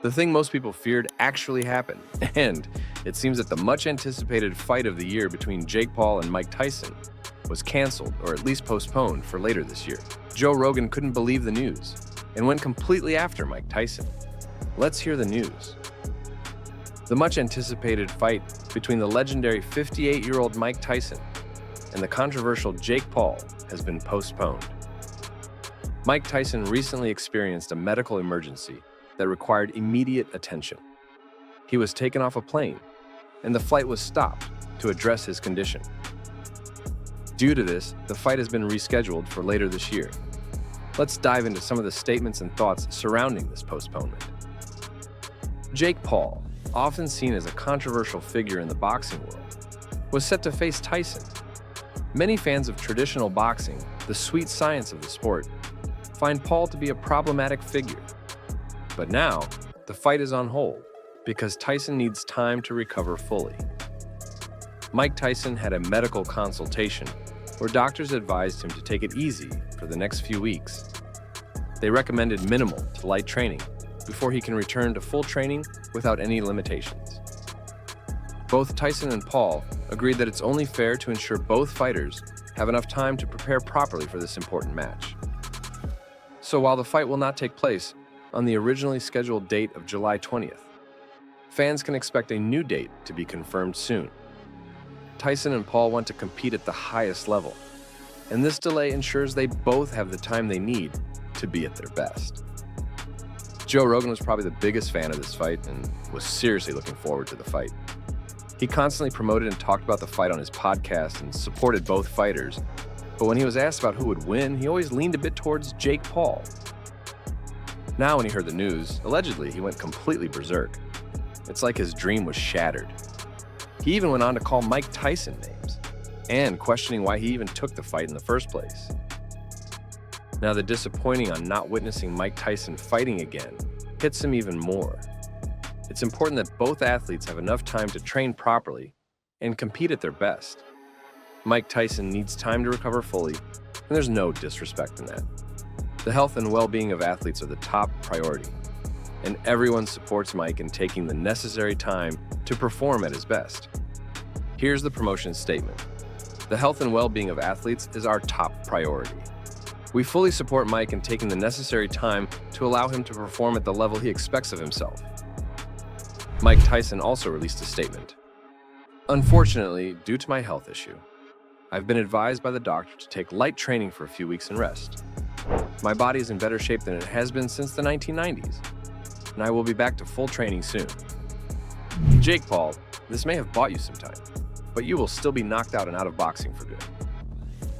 The thing most people feared actually happened, and it seems that the much-anticipated fight of the year between Jake Paul and Mike Tyson was canceled or at least postponed for later this year. Joe Rogan couldn't believe the news and went completely after Mike Tyson. Let's hear the news. The much-anticipated fight between the legendary 58-year-old Mike Tyson and the controversial Jake Paul has been postponed. Mike Tyson recently experienced a medical emergency that required immediate attention. He was taken off a plane, and the flight was stopped to address his condition. Due to this, the fight has been rescheduled for later this year. Let's dive into some of the statements and thoughts surrounding this postponement. Jake Paul, often seen as a controversial figure in the boxing world, was set to face Tyson. Many fans of traditional boxing, the sweet science of the sport, find Paul to be a problematic figure. But now, the fight is on hold because Tyson needs time to recover fully. Mike Tyson had a medical consultation where doctors advised him to take it easy for the next few weeks. They recommended minimal to light training before he can return to full training without any limitations. Both Tyson and Paul agreed that it's only fair to ensure both fighters have enough time to prepare properly for this important match. So while the fight will not take place on the originally scheduled date of July 20th, fans can expect a new date to be confirmed soon. Tyson and Paul want to compete at the highest level, and this delay ensures they both have the time they need to be at their best. Joe Rogan was probably the biggest fan of this fight and was seriously looking forward to the fight. He constantly promoted and talked about the fight on his podcast and supported both fighters, but when he was asked about who would win, he always leaned a bit towards Jake Paul. Now when he heard the news, allegedly he went completely berserk. It's like his dream was shattered. He even went on to call Mike Tyson names, and questioning why he even took the fight in the first place. Now the disappointing on not witnessing Mike Tyson fighting again hits him even more. It's important that both athletes have enough time to train properly and compete at their best. Mike Tyson needs time to recover fully, and there's no disrespect in that. The health and well-being of athletes are the top priority, and everyone supports Mike in taking the necessary time to perform at his best. Here's the promotion statement. The health and well-being of athletes is our top priority. We fully support Mike in taking the necessary time to allow him to perform at the level he expects of himself. Mike Tyson also released a statement. Unfortunately, due to my health issue, I've been advised by the doctor to take light training for a few weeks and rest. My body is in better shape than it has been since the 1990s, and I will be back to full training soon. Jake Paul, this may have bought you some time, but you will still be knocked out and out of boxing for good.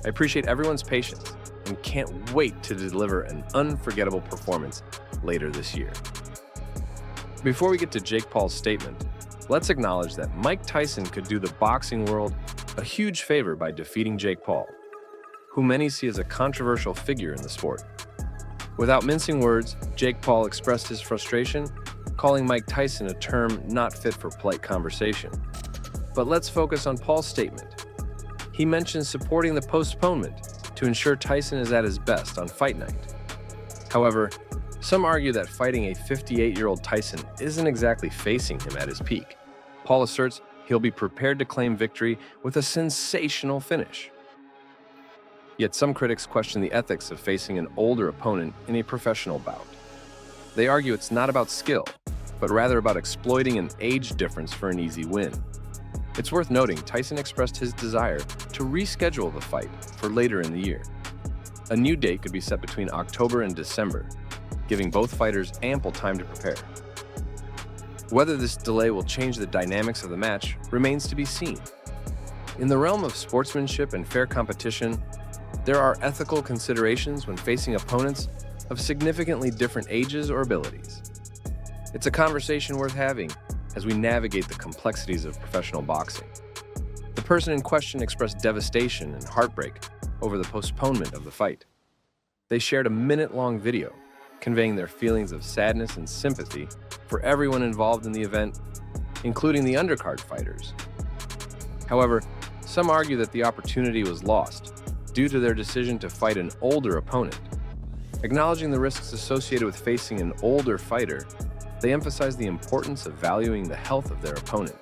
I appreciate everyone's patience and can't wait to deliver an unforgettable performance later this year. Before we get to Jake Paul's statement, let's acknowledge that Mike Tyson could do the boxing world a huge favor by defeating Jake Paul, who many see as a controversial figure in the sport. Without mincing words, Jake Paul expressed his frustration, calling Mike Tyson a term not fit for polite conversation. But let's focus on Paul's statement. He mentioned supporting the postponement to ensure Tyson is at his best on fight night. However, some argue that fighting a 58-year-old Tyson isn't exactly facing him at his peak. Paul asserts he'll be prepared to claim victory with a sensational finish. Yet some critics question the ethics of facing an older opponent in a professional bout. They argue it's not about skill, but rather about exploiting an age difference for an easy win. It's worth noting Tyson expressed his desire to reschedule the fight for later in the year. A new date could be set between October and December, giving both fighters ample time to prepare. Whether this delay will change the dynamics of the match remains to be seen. In the realm of sportsmanship and fair competition, there are ethical considerations when facing opponents of significantly different ages or abilities. It's a conversation worth having as we navigate the complexities of professional boxing. The person in question expressed devastation and heartbreak over the postponement of the fight. They shared a minute-long video conveying their feelings of sadness and sympathy for everyone involved in the event, including the undercard fighters. However, some argue that the opportunity was lost due to their decision to fight an older opponent. Acknowledging the risks associated with facing an older fighter, They emphasize the importance of valuing the health of their opponent.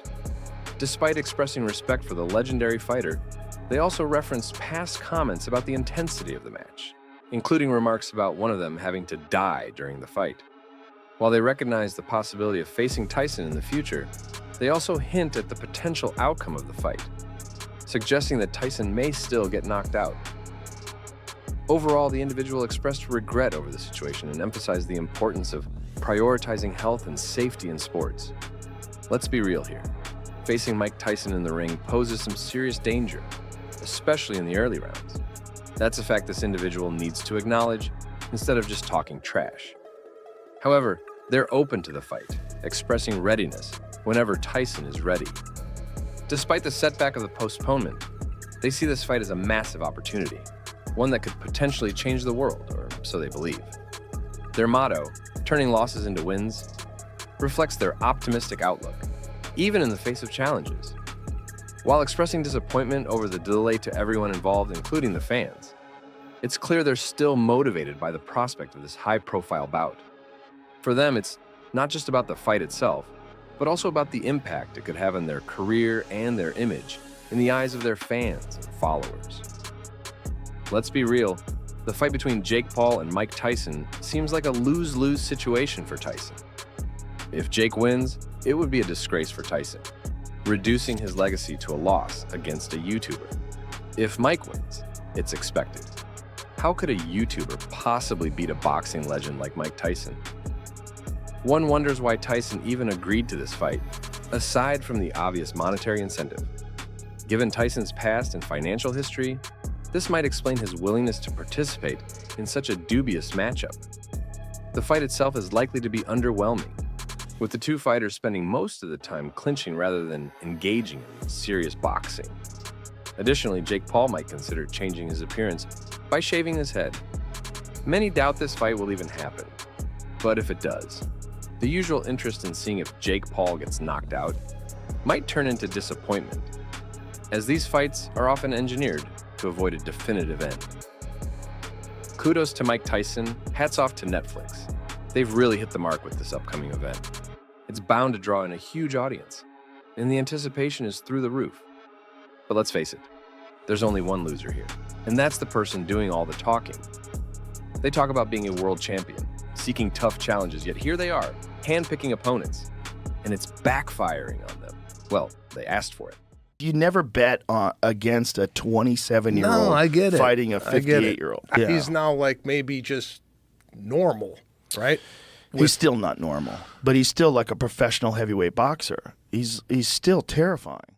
Despite expressing respect for the legendary fighter, they also reference past comments about the intensity of the match, including remarks about one of them having to die during the fight. While they recognize the possibility of facing Tyson in the future, they also hint at the potential outcome of the fight, suggesting that Tyson may still get knocked out. Overall, the individual expressed regret over the situation and emphasized the importance of prioritizing health and safety in sports. Let's be real here. Facing Mike Tyson in the ring poses some serious danger, especially in the early rounds. That's a fact this individual needs to acknowledge instead of just talking trash. However, they're open to the fight, expressing readiness whenever Tyson is ready. Despite the setback of the postponement, they see this fight as a massive opportunity, one that could potentially change the world, or so they believe. Their motto, turning losses into wins, reflects their optimistic outlook, even in the face of challenges. While expressing disappointment over the delay to everyone involved, including the fans, it's clear they're still motivated by the prospect of this high-profile bout. For them, it's not just about the fight itself, but also about the impact it could have on their career and their image in the eyes of their fans and followers. Let's be real, the fight between Jake Paul and Mike Tyson seems like a lose-lose situation for Tyson. If Jake wins, it would be a disgrace for Tyson, reducing his legacy to a loss against a YouTuber. If Mike wins, it's expected. How could a YouTuber possibly beat a boxing legend like Mike Tyson? One wonders why Tyson even agreed to this fight, aside from the obvious monetary incentive. Given Tyson's past and financial history, this might explain his willingness to participate in such a dubious matchup. The fight itself is likely to be underwhelming, with the two fighters spending most of the time clinching rather than engaging in serious boxing. Additionally, Jake Paul might consider changing his appearance by shaving his head. Many doubt this fight will even happen, but if it does, the usual interest in seeing if Jake Paul gets knocked out might turn into disappointment, as these fights are often engineered to avoid a definitive end. Kudos to Mike Tyson, hats off to Netflix. They've really hit the mark with this upcoming event. It's bound to draw in a huge audience, and the anticipation is through the roof. But let's face it, there's only one loser here, and that's the person doing all the talking. They talk about being a world champion, seeking tough challenges, yet here they are, handpicking opponents, and it's backfiring on them. Well, they asked for it. You never bet against a 27-year-old No, I get it. fighting a 58-year-old. Yeah. He's now like maybe just normal, right? He's still not normal, but he's still like a professional heavyweight boxer. He's still terrifying.